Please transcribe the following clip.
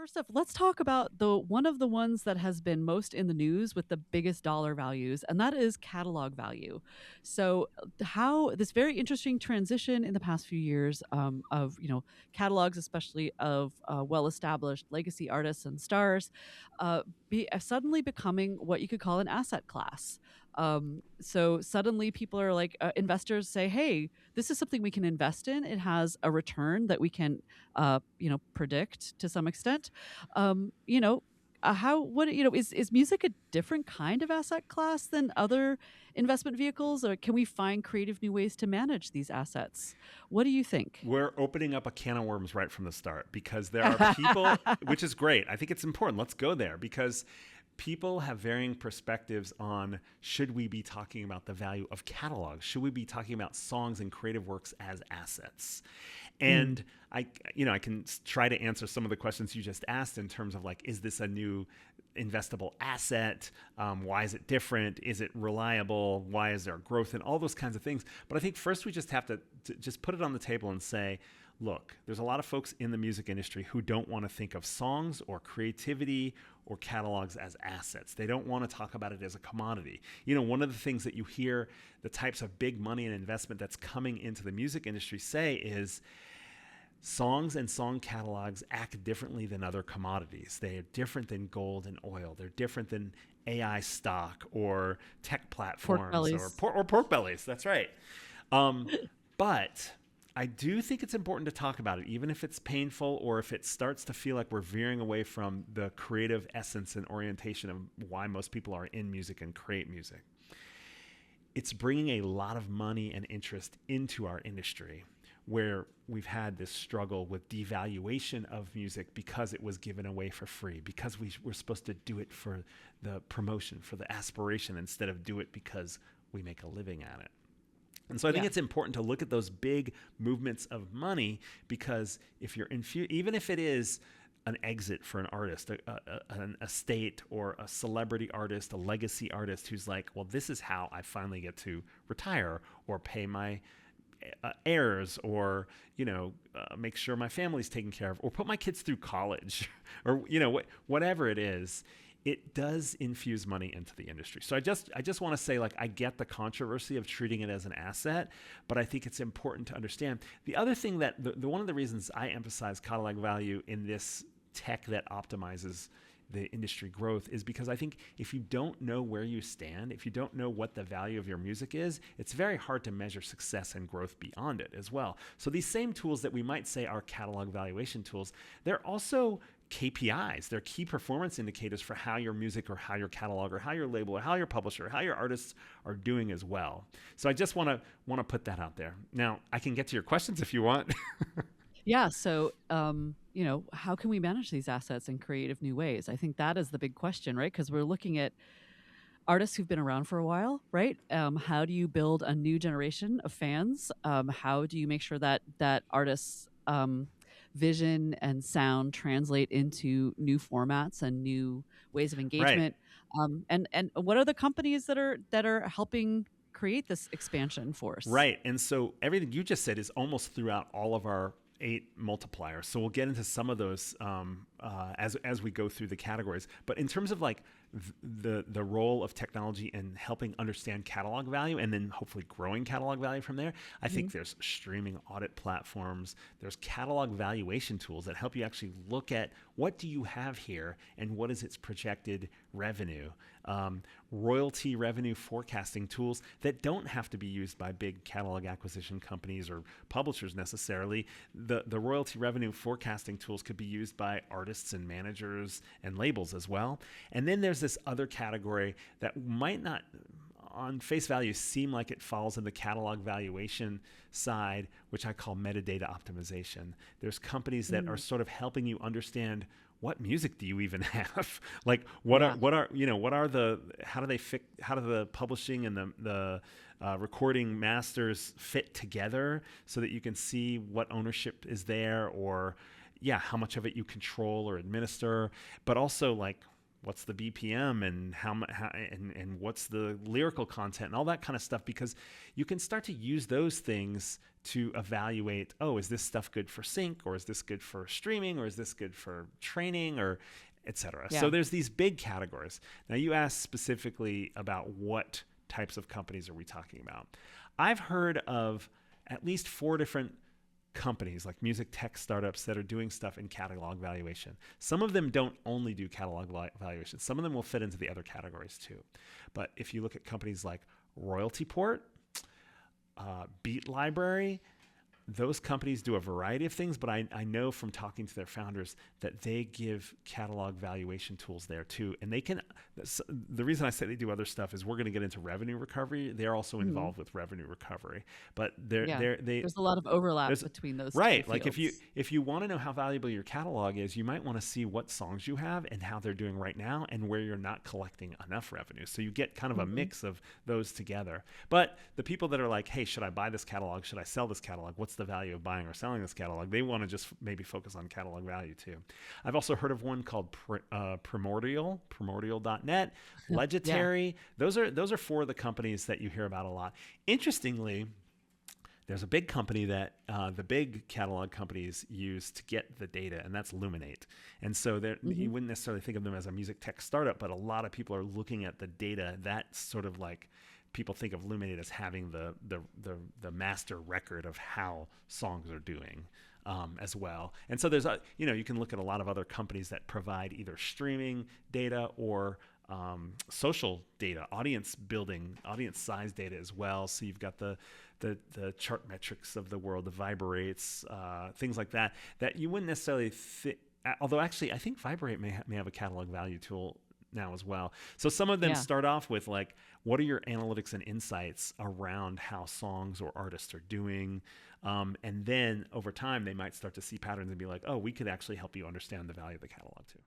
first off, let's talk about the one of the ones that has been most in the news with the biggest dollar values, and that is catalog value. So, how this very interesting transition in the past few years of catalogs, especially of well-established legacy artists and stars, be suddenly becoming what you could call an asset class. So suddenly people are like investors say, "Hey, this is something we can invest in. It has a return that we can predict to some extent." You know, how what is music a different kind of asset class than other investment vehicles, or can we find creative new ways to manage these assets? What do you think? We're opening up a can of worms right from the start because there are people, which is great. I think it's important. Let's go there because people have varying perspectives on should we be talking about the value of catalogs? Should we be talking about songs and creative works as assets? And I can try to answer some of the questions you just asked in terms of like, is this a new investable asset? Why is it different? Is it reliable? Why is there growth? And all those kinds of things. But I think first we just have to just put it on the table and say, look, there's a lot of folks in the music industry who don't want to think of songs or creativity or catalogs as assets. They don't want to talk about it as a commodity. One of the things that you hear the types of big money and investment that's coming into the music industry say is songs and song catalogs act differently than other commodities. They are different than gold and oil. They're different than AI stock or tech Pork platforms bellies. or pork bellies. That's right. But I do think it's important to talk about it, even if it's painful or if it starts to feel like we're veering away from the creative essence and orientation of why most people are in music and create music. It's bringing a lot of money and interest into our industry where we've had this struggle with devaluation of music because it was given away for free, because we were supposed to do it for the promotion, for the aspiration, instead of do it because we make a living at it. And so I think Yeah. it's important to look at those big movements of money because if you're even if it is an exit for an artist, an estate or a celebrity artist, a legacy artist who's like, well, this is how I finally get to retire or pay my heirs or, make sure my family's taken care of or put my kids through college or, whatever it is. It does infuse money into the industry. So I just want to say, like, I get the controversy of treating it as an asset, but I think it's important to understand. The other thing that one of the reasons I emphasize catalog value in this tech that optimizes the industry growth is because I think if you don't know where you stand, if you don't know what the value of your music is, it's very hard to measure success and growth beyond it as well. So these same tools that we might say are catalog valuation tools, they're also KPIs. They're key performance indicators for how your music or how your catalog or how your label or how your publisher or how your artists are doing as well. So I just want to put that out there. Now, I can get to your questions if you want. Yeah. So, how can we manage these assets in creative new ways? I think that is the big question, right? Because we're looking at artists who've been around for a while, right? How do you build a new generation of fans? How do you make sure that artists' vision and sound translate into new formats and new ways of Right. engagement? And what are the companies that are helping create this expansion force? Right. And so everything you just said is almost throughout all of our 8 multipliers. So we'll get into some of those as we go through the categories. But in terms of like the role of technology in helping understand catalog value and then hopefully growing catalog value from there, I think there's streaming audit platforms. There's catalog valuation tools that help you actually look at what do you have here and what is its projected revenue. Royalty revenue forecasting tools that don't have to be used by big catalog acquisition companies or publishers necessarily. The royalty revenue forecasting tools could be used by artists and managers and labels as well. And then there's this other category that might not on face value seem like it falls in the catalog valuation side, which I call metadata optimization. There's companies that are sort of helping you understand what music do you even have? Like how do the publishing and the recording masters fit together so that you can see what ownership is there or how much of it you control or administer, but also like what's the BPM and and what's the lyrical content and all that kind of stuff, because you can start to use those things to evaluate, oh, is this stuff good for sync, or is this good for streaming, or is this good for training, or etc. Yeah. So there's these big categories. Now you asked specifically about what types of companies are we talking about. I've heard of at least 4 different companies, like music tech startups, that are doing stuff in catalog valuation. Some of them don't only do catalog valuation. Some of them will fit into the other categories too. But if you look at companies like Royalty Port, Beat Library, those companies do a variety of things, but I know from talking to their founders that they give catalog valuation tools there too. And they can, the reason I say they do other stuff is we're going to get into revenue recovery. They're also Mhm. involved with revenue recovery, but Yeah. There's a lot of overlap there's between those two right. Like fields. if you want to know how valuable your catalog is, you might want to see what songs you have and how they're doing right now and where you're not collecting enough revenue. So you get kind of a Mhm. mix of those together. But the people that are like, hey, should I buy this catalog? Should I sell this catalog? What's the value of buying or selling this catalog? They want to just maybe focus on catalog value too. I've also heard of one called Primordial.net, Yeah. Legendary. Those are 4 of the companies that you hear about a lot. Interestingly, there's a big company that the big catalog companies use to get the data, and that's Luminate. And so Mhm. you wouldn't necessarily think of them as a music tech startup, but a lot of people are looking at the data. That's sort of like people think of Luminate as having the master record of how songs are doing. As well. And so there's you can look at a lot of other companies that provide either streaming data or social data, audience building, audience size data as well. So you've got the chart metrics of the world, the Vibrates, things like that, that you wouldn't necessarily although actually I think Vibrate may have a catalog value tool now as well. So some of them Yeah. start off with like, what are your analytics and insights around how songs or artists are doing? And then over time, they might start to see patterns and be like, oh, we could actually help you understand the value of the catalog too.